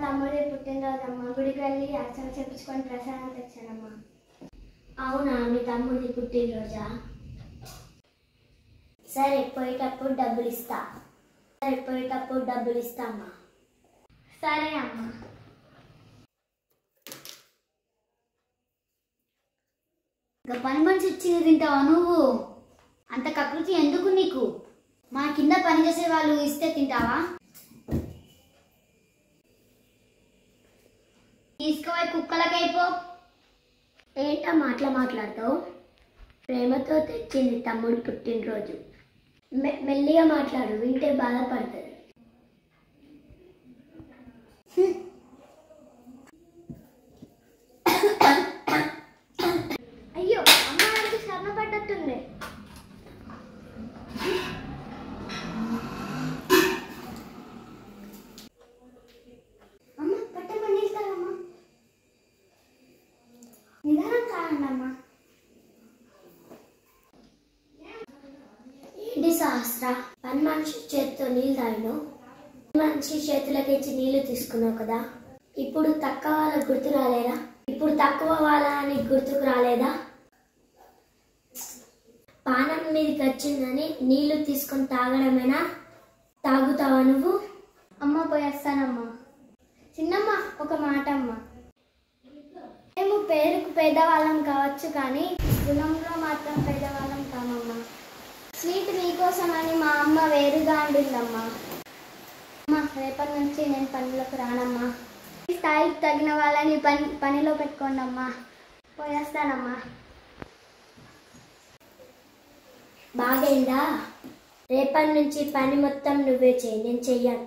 తమ్ముడి పుట్టినరోజమ్మా, గుడికి వెళ్ళి అర్చన చేపించుకొని ప్రసాదం తెచ్చానమ్మా. అవునా, మీ తమ్ముడి పుట్టినరోజా? సరే, పోయేటప్పుడు డబ్బులు ఇస్తా. అమ్మా. సరే అమ్మా. ఇంకా పని మనిషి ఇచ్చింది తింటావా నువ్వు? అంత కకృతి ఎందుకు నీకు? మా కింద పనిచేసే వాళ్ళు ఇస్తే తింటావా? తీసుకుపోయి కుక్కలకైపో. ఏంటమ్మా అట్లా మాట్లాడతావు? ప్రేమతో తెచ్చింది తమ్ముడు పుట్టినరోజు. మెల్లిగా మాట్లాడు, వింటే బాధపడుతుంది. అయ్యో, అమ్మాయికి శ్రమ పడ్డట్టుంది. అమ్మ పట్టమని ఇస్తారమ్మా. నిదానం కాదండమ్మా. ఏంటి సహస్ర, పని మనిషి చేతితో నీళ్ళు తాగిను, మనిషి చేతులకి ఇచ్చి నీళ్లు తీసుకున్నావు కదా, ఇప్పుడు తక్కువ వాళ్ళకి గుర్తు రాలేదా? ఇప్పుడు తక్కువ వాళ్ళ అని గుర్తుకు రాలేదా? పానం మీదకి వచ్చిందని నీళ్లు తీసుకొని తాగడమేనా? తాగుతావా నువ్వు? అమ్మ పోయేస్తానమ్మా. చిన్నమ్మ, ఒక మాట అమ్మ. మేము పేరుకు పేదవాళ్ళం కావచ్చు, కానీ గుణంలో మాత్రం పేదవాళ్ళం కామమ్మా. స్వీట్ మీకోసం అని మా అమ్మ వేరుగా అండిందమ్మా. అమ్మ, రేపటి నుంచి నేను పనిలోకి రానమ్మా. ఈ స్థాయికి తగిన వాళ్ళని పనిలో పెట్టుకోండి అమ్మా. పోయేస్తానమ్మా. బాగైందా? రేపటి నుంచి పని మొత్తం నువ్వే చేయి, నేను చెయ్యను.